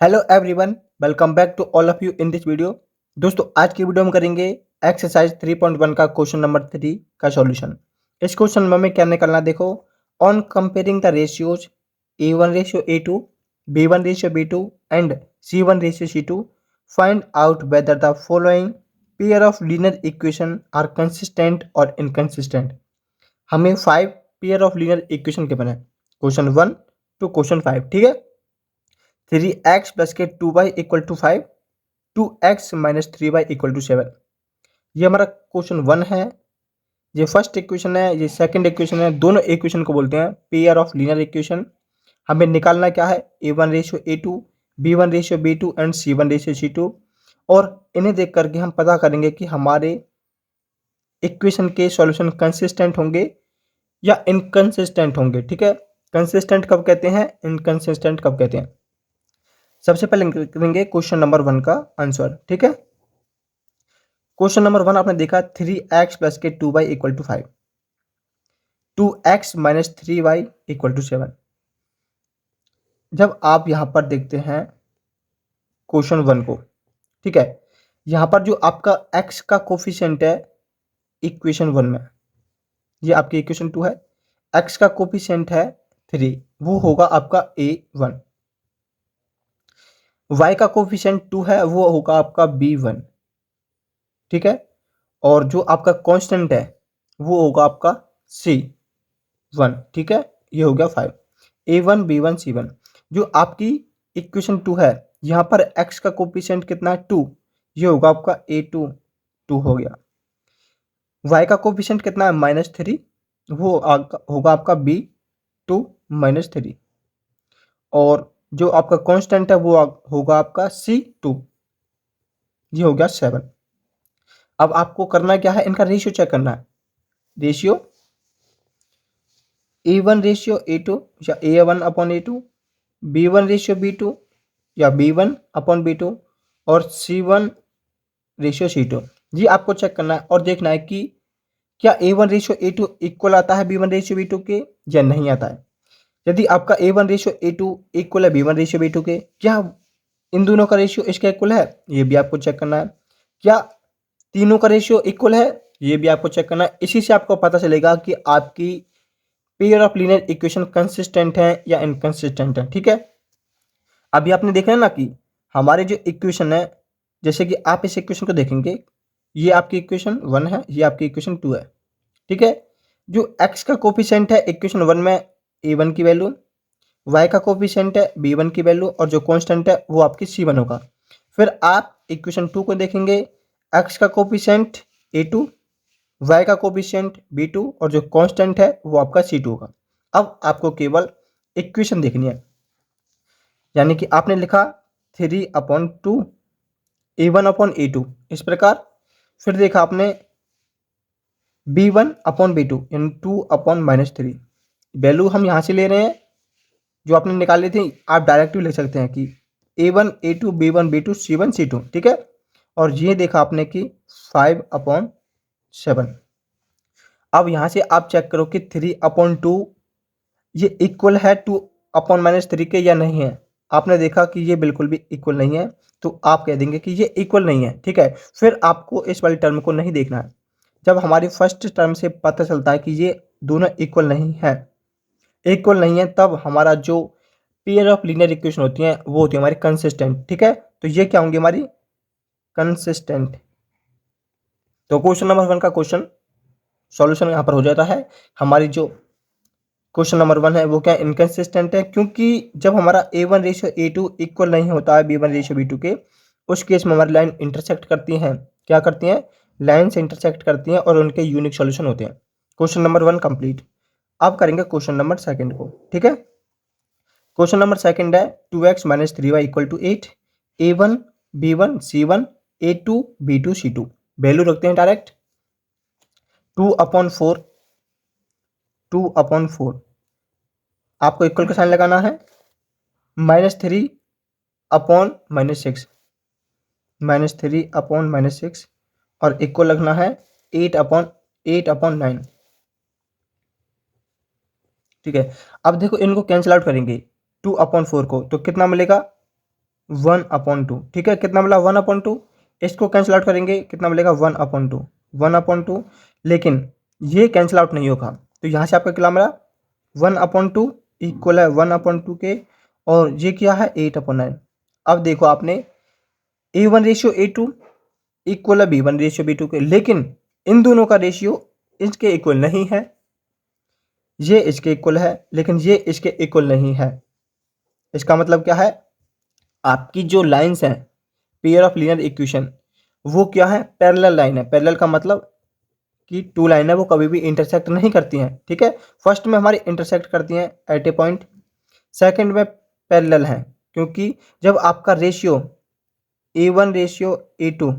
Hello everyone, welcome back to all of you in this video. दोस्तों, आज की video में करेंगे एक्सरसाइज 3.1 का क्वेश्चन नंबर 3 का सॉल्यूशन। इस क्वेश्चन में हमें क्या निकालना है, देखो। On comparing the ratios A1:A2, B1:B2 and C1:C2, find out whether the following pair of linear equation are consistent और इनकंसिस्टेंट। हमें 5 पेयर ऑफ लीनियर इक्वेशन के बने, क्वेश्चन 1 टू क्वेश्चन 5, ठीक है। 3x प्लस के 2y equal to 5, 2x minus 3y equal to 7। ये हमारा question 1 है। ये फर्स्ट इक्वेशन है, ये सेकंड इक्वेशन है। दोनों इक्वेशन को बोलते हैं पेयर ऑफ लीनियर इक्वेशन। हमें निकालना क्या है, A1:A2, B1:B2 एंड C1:C2। और इन्हें देख करके हम पता करेंगे कि हमारे इक्वेशन के सॉल्यूशन कंसिस्टेंट होंगे या इनकंसिस्टेंट होंगे, ठीक है। कंसिस्टेंट कब कहते हैं, इनकंसिस्टेंट कब कहते हैं। सबसे पहले करेंगे क्वेश्चन नंबर 1 का आंसर, ठीक है। क्वेश्चन नंबर 1 आपने देखा 3x प्लस के 2y equal to 5, 2x minus 3y equal to 7। जब आप यहां पर देखते हैं क्वेश्चन 1 को, ठीक है, यहां पर जो आपका x का कोफिशिएंट है इक्वेशन 1 में, ये आपकी इक्वेशन 2 है, x का कोफिशिएंट है 3, वो होगा आपका A1। y का कोफिशिएंट 2 है, वो होगा आपका B1, ठीक है। और जो आपका कांस्टेंट है वो होगा आपका C1, ठीक है। ये हो गया 5, A1 B1 C1। जो आपकी इक्वेशन 2 है, यहाँ पर x का कोफिशिएंट कितना है 2, ये होगा आपका A2, 2 हो गया। y का कोफिशिएंट कितना है -3, वो होगा आपका B2 -3। और जो आपका कांस्टेंट है वो होगा आपका C2, ये हो गया 7। अब आपको करना क्या है, इनका रेशियो चेक करना है। रेशियो A1:A2 या A1/A2, B1:B2 या B1/B2 और C1:C2। ये आपको चेक करना है और देखना है कि क्या A1:A2 इक्वल आता है B1:B2 के या नहीं आता है। यदि आपका A1:A2 इक्वल है B1:B2 के, क्या इन दोनों का रेशियो इसका इक्वल है, ये भी आपको चेक करना है। क्या तीनों का रेशियो इक्वल है, ये भी आपको चेक करना है। इसी से आपको पता चलेगा कि आपकी pair of linear equation consistent है या इनकंसिस्टेंट है, ठीक है। अभी आपने देखा है ना कि हमारे जो इक्वेशन है, जैसे कि आप इस इक्वेशन को देखेंगे, ये आपकी इक्वेशन 1 है, ये आपकी इक्वेशन 2 है, ठीक है। जो x का कोफिशिएंट है इक्वेशन 1 में A1 की वैल्यू, y का कोफिशिएंट है B1 की वैल्यू और जो कांस्टेंट है वो आपकी C1 होगा। फिर आप इक्वेशन 2 को देखेंगे, x का कोफिशिएंट A2, y का कोफिशिएंट B2 और जो कांस्टेंट है वो आपका C2 होगा। अब आपको केवल इक्वेशन देखनी है, यानी कि आपने लिखा 3/2 A1/A2 इस प्रकार। फिर देखा आपने B1/B2 यानी 2/-3। वैल्यू हम यहाँ से ले रहे हैं जो आपने निकाली थी, आप डायरेक्ट भी लिख सकते हैं कि A1 A2 B1 B2 C1 C2, ठीक है। और ये देखा आपने कि 5/7। अब यहाँ से आप चेक करो कि 3/2 ये इक्वल है 2/-3 के या नहीं है। आपने देखा कि ये बिल्कुल भी इक्वल नहीं है, तो आप कह देंगे कि ये इक्वल नहीं है, ठीक है। फिर आपको इस वाली टर्म को नहीं देखना है। जब हमारी फर्स्ट टर्म से पता चलता है कि ये दोनों इक्वल नहीं है, तब हमारा जो पेयर ऑफ लीनियर इक्वेशन होती है वो होती है हमारी कंसिस्टेंट, ठीक है। तो ये क्या होंगी, हमारी कंसिस्टेंट। तो क्वेश्चन नंबर 1 का क्वेश्चन सॉल्यूशन यहाँ पर हो जाता है। हमारी जो क्वेश्चन नंबर 1 है वो क्या इनकंसिस्टेंट है, क्योंकि जब हमारा A1:A2 इक्वल नहीं होता है B1:B2 के, उस केस में हमारी लाइन इंटरसेक्ट करती हैं। क्या करती हैं, लाइन से इंटरसेक्ट करती हैं और उनके यूनिक सॉल्यूशन होते हैं। Question number 1 complete. अब करेंगे क्वेश्चन नंबर 2 को, ठीक है। क्वेश्चन नंबर 2 है 2x minus 3y equal to 8, A1 B1 C1 A2 B2 C2। Value रखते हैं डायरेक्ट 2/4, 2/4। आपको इक्वल का साइन लगाना है, -3/-6, -3/-6 और इक्वल लगना है 8/9, ठीक है। अब देखो इनको कैंसिल आउट करेंगे 2/4 को, तो कितना मिलेगा 1/2, ठीक है। कितना मिला 1/2, इसको कैंसिल आउट करेंगे कितना मिलेगा 1/2, 1/2, लेकिन ये कैंसिल आउट नहीं होगा, तो यहाँ से आपका कितना मिला 1/2 इक्वल है 1/2 के, और ये क्या है 8/9। अब देखो आपने A1:A2 इक्वल है B1:B2 के, लेकिन इन दोनों का रेशियो इसके इक्वल नहीं है। ये इसके इक्वल है लेकिन ये इसके इक्वल नहीं है। इसका मतलब क्या है, आपकी जो लाइंस हैं पेयर ऑफ लीनियर इक्वेशन, वो क्या है पैरेलल लाइन है। पैरेलल का मतलब कि टू लाइन है वो कभी भी इंटरसेक्ट नहीं करती हैं, ठीक है। फर्स्ट में हमारी इंटरसेक्ट करती हैं एट ए पॉइंट, सेकंड में पैरेलल हैं, क्योंकि जब आपका रेशियो A1:A2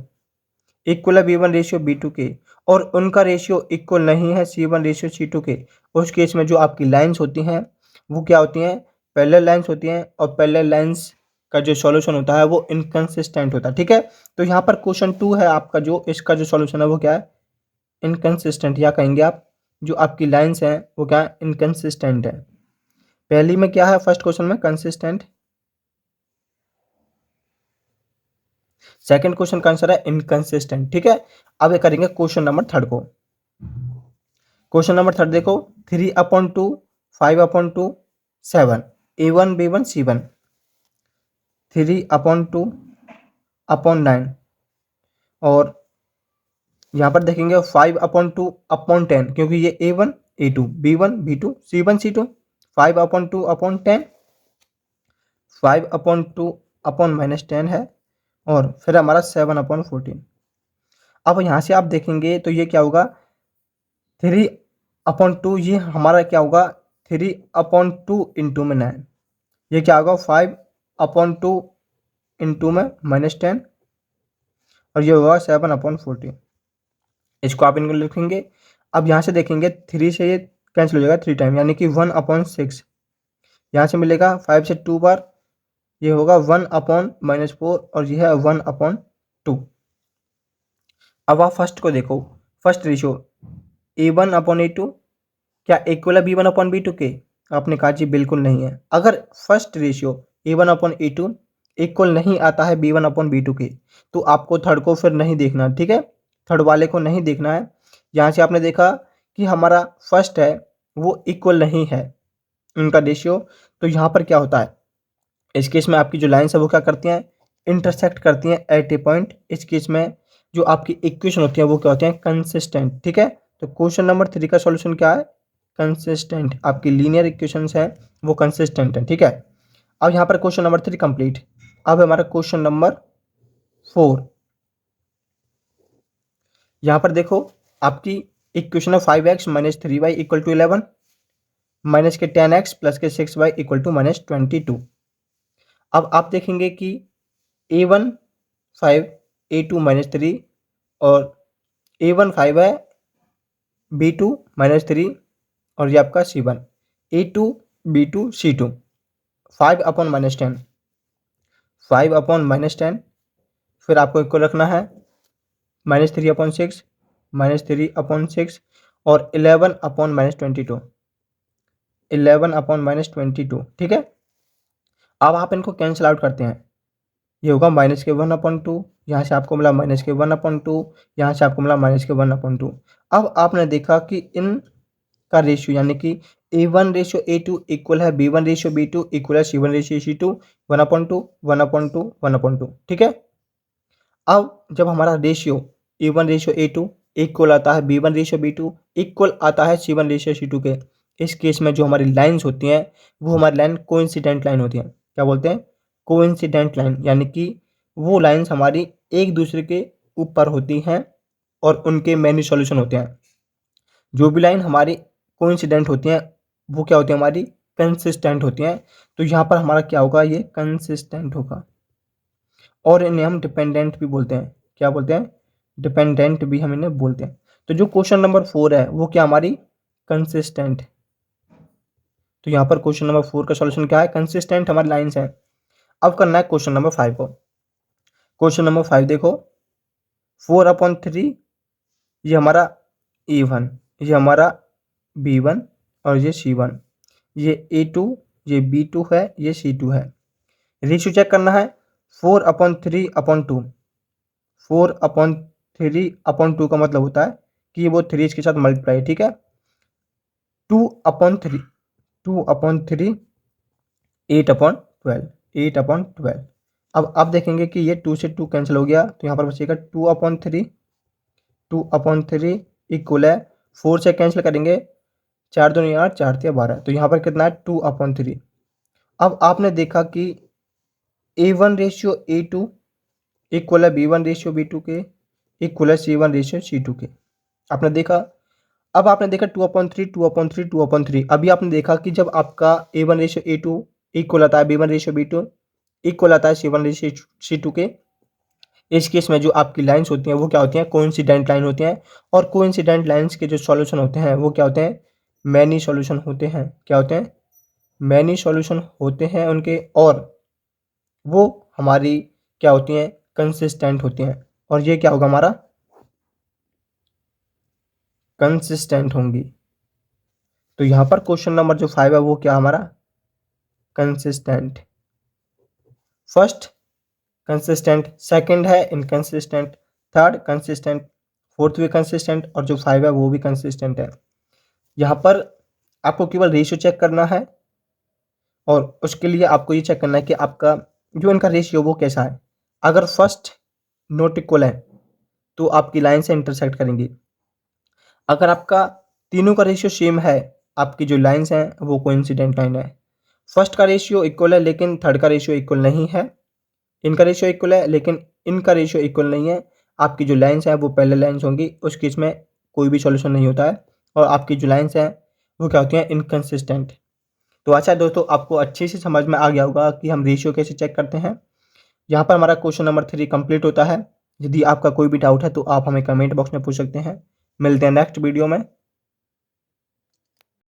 इक्वल है B1:B2 के, और उनका रेशियो इक्वल नहीं है C1:C2 के, उस केस में जो आपकी लाइंस होती हैं वो क्या होती हैं, पैरेलल लाइंस होती हैं, और पैरेलल लाइंस का जो सॉल्यूशन होता है वो इनकंसिस्टेंट होता है, ठीक है। तो यहाँ पर क्वेश्चन 2 है आपका, जो इसका जो सॉल्यूशन है वो क्या है इनकंसिस्टेंट, या कहेंगे आप जो आपकी लाइंस हैं वो क्या है इनकंसिस्टेंट है। पहली में क्या है फर्स्ट क्वेश्चन में कंसिस्टेंट, सेकंड क्वेश्चन का आंसर है इनकंसिस्टेंट, ठीक है। अब ये करेंगे क्वेश्चन नंबर थर्ड को। क्वेश्चन नंबर थर्ड देखो 3/2 5/2 7 A1B1 C1 3/2/9, और यहाँ पर देखेंगे 5/2/10, क्योंकि ये A1 A2 B1 B2 C1 C2 5/2/10 5/2/-10 है, और फिर हमारा 7/14। अब यहाँ से आप देखेंगे तो ये क्या होगा 3/2, ये हमारा क्या होगा 3/2 इंटू में 9, ये क्या होगा 5/2 इंटू में -10, और ये होगा 7/14। इसको आप इनको लिखेंगे। अब यहाँ से देखेंगे 3 से ये कैंसिल हो जाएगा 3 टाइम, यानी कि 1/6, यहाँ से मिलेगा 5 से 2 बार, ये होगा 1/-4, और ये है 1/2। अब आप फर्स्ट को देखो, फर्स्ट रेशियो A1/A2 क्या इक्वल है B1/B2 के, आपने कहा जी बिल्कुल नहीं है। अगर फर्स्ट रेशियो A1/A2 इक्वल नहीं आता है B1/B2 के, तो आपको थर्ड को फिर नहीं देखना, ठीक है, थर्ड वाले को नहीं देखना है। यहाँ से आपने देखा कि हमारा फर्स्ट है वो इक्वल नहीं है उनका रेशियो, तो यहाँ पर क्या होता है इस केस में आपकी जो लाइन्स है वो क्या करती हैं इंटरसेक्ट करती हैं एट ए पॉइंट। इस केस में जो आपकी इक्वेशन होती है वो क्या होती है कंसिस्टेंट, ठीक है। तो क्वेश्चन नंबर 3 का सॉल्यूशन क्या है कंसिस्टेंट, आपकी लीनियर इक्वेशंस है वो कंसिस्टेंट है, ठीक है। अब यहाँ पर क्वेश्चन नंबर 3 कंप्लीट। अब हमारा क्वेश्चन नंबर 4, यहाँ पर देखो आपकी इक्वेशन है 5x - 3y = 11, माइनस के 10x प्लस के 6y = -22। अब आप देखेंगे कि A1 5 A2 -3, और A1 5 है B2 -3, और ये आपका C1 A2 B2 C2 5/-10 5/-10, फिर आपको इक्वल रखना है -3/6 -3/6, और 11/-22 11/-22, ठीक है। अब आप इनको कैंसिल आउट करते हैं, ये होगा -1/2, यहाँ से आपको मिला -1/2, यहाँ से आपको मिला -1/2। अब आपने देखा कि इन का रेशियो यानी कि A1:A2 इक्वल है B1:B2 इक्वल है C1:C2 1/2 1/2 1/2, ठीक है। अब जब हमारा रेशियो A1:A2 इक्वल आता है B1:B2 इक्वल आता है C1:C2 के, इस केस में जो हमारी लाइंस होती हैं वो हमारी लाइन कोइंसिडेंट लाइन होती हैं। क्या बोलते हैं कोइंसिडेंट लाइन, यानी कि वो लाइंस हमारी एक दूसरे के ऊपर होती हैं और उनके मैनी सॉल्यूशन होते हैं। जो भी लाइन हमारी कोइंसिडेंट होती हैं वो क्या होती है हमारी कंसिस्टेंट होती हैं। तो यहाँ पर हमारा क्या होगा ये कंसिस्टेंट होगा, और इन्हें हम डिपेंडेंट भी बोलते हैं। क्या बोलते हैं डिपेंडेंट भी हम इन्हें बोलते हैं। तो जो क्वेश्चन नंबर 4 है वो क्या हमारी कंसिस्टेंट। तो यहाँ पर क्वेश्चन नंबर 4 का सॉल्यूशन क्या है कंसिस्टेंट हमारी लाइंस हैं। अब करना है क्वेश्चन नंबर 5 को। क्वेश्चन नंबर 5 देखो 4/3 ये हमारा A1, ये हमारा B1, और ये C1, ये A2, ये B2 है, ये C2 है। रेशियो चेक करना है 4/3/2। 4/3/2 का मतलब होता है कि वो 3 इसके साथ मल्टीप्लाई, ठीक है। 2/3, 2/3 8/12, 8/12। अब आप देखेंगे कि ये 2 से 2 कैंसिल हो गया, तो यहाँ पर बचेगा 2/3, 2/3 इक्वल है 4 से कैंसिल करेंगे, 4 दूनी 8, 4 तिया 12, तो यहाँ पर कितना है 2/3। अब आपने देखा कि A1:A2 इक्वल है B1:B2 के, इक्वल है C1:C2 के। आपने देखा, अब आपने देखा 2/3, 2/3, 2/3। अभी आपने देखा कि जब आपका A1:A2 इक्वल आता है B1:B2 इक्वल आता है C1:C2 के, इस केस में जो आपकी लाइंस होती हैं वो क्या होती हैं, कोइंसिडेंट लाइन होती हैं। और कोइंसिडेंट लाइंस के जो सॉल्यूशन होते हैं वो क्या होते हैं, मैनी सॉल्यूशन होते हैं। क्या होते हैं, मैनी सॉल्यूशन होते हैं उनके, और वो हमारी क्या होती हैं, कंसिस्टेंट होती हैं। और ये क्या होगा हमारा, कंसिस्टेंट होंगी। तो यहाँ पर क्वेश्चन नंबर जो 5 है वो क्या हमारा, कंसिस्टेंट। फर्स्ट कंसिस्टेंट, सेकंड है इनकंसिस्टेंट, थर्ड कंसिस्टेंट, फोर्थ भी कंसिस्टेंट, और जो 5 है वो भी कंसिस्टेंट है। यहाँ पर आपको केवल रेशियो चेक करना है, और उसके लिए आपको ये चेक करना है कि आपका जो इनका रेशियो वो कैसा है। अगर फर्स्ट नॉट इक्वल है तो आपकी लाइन से इंटरसेक्ट करेंगी। अगर आपका तीनों का रेशियो सेम है, आपकी जो लाइंस हैं वो कोइंसिडेंट लाइन है। फर्स्ट का रेशियो इक्वल है लेकिन थर्ड का रेशियो इक्वल नहीं है, इनका रेशियो इक्वल है लेकिन इनका रेशियो इक्वल नहीं है, आपकी जो लाइंस हैं वो पैरेलल लाइंस होंगी, उस केस में कोई भी सॉल्यूशन नहीं होता है, और आपकी जो लाइंस हैं वो क्या होती हैं, इनकंसिस्टेंट। तो अच्छा दोस्तों, आपको अच्छे से समझ में आ गया होगा कि हम रेशियो कैसे चेक करते हैं। यहाँ पर हमारा क्वेश्चन नंबर 3 कंप्लीट होता है। यदि आपका कोई भी डाउट है तो आप हमें कमेंट बॉक्स में पूछ सकते हैं। मिलते हैं नेक्स्ट वीडियो में।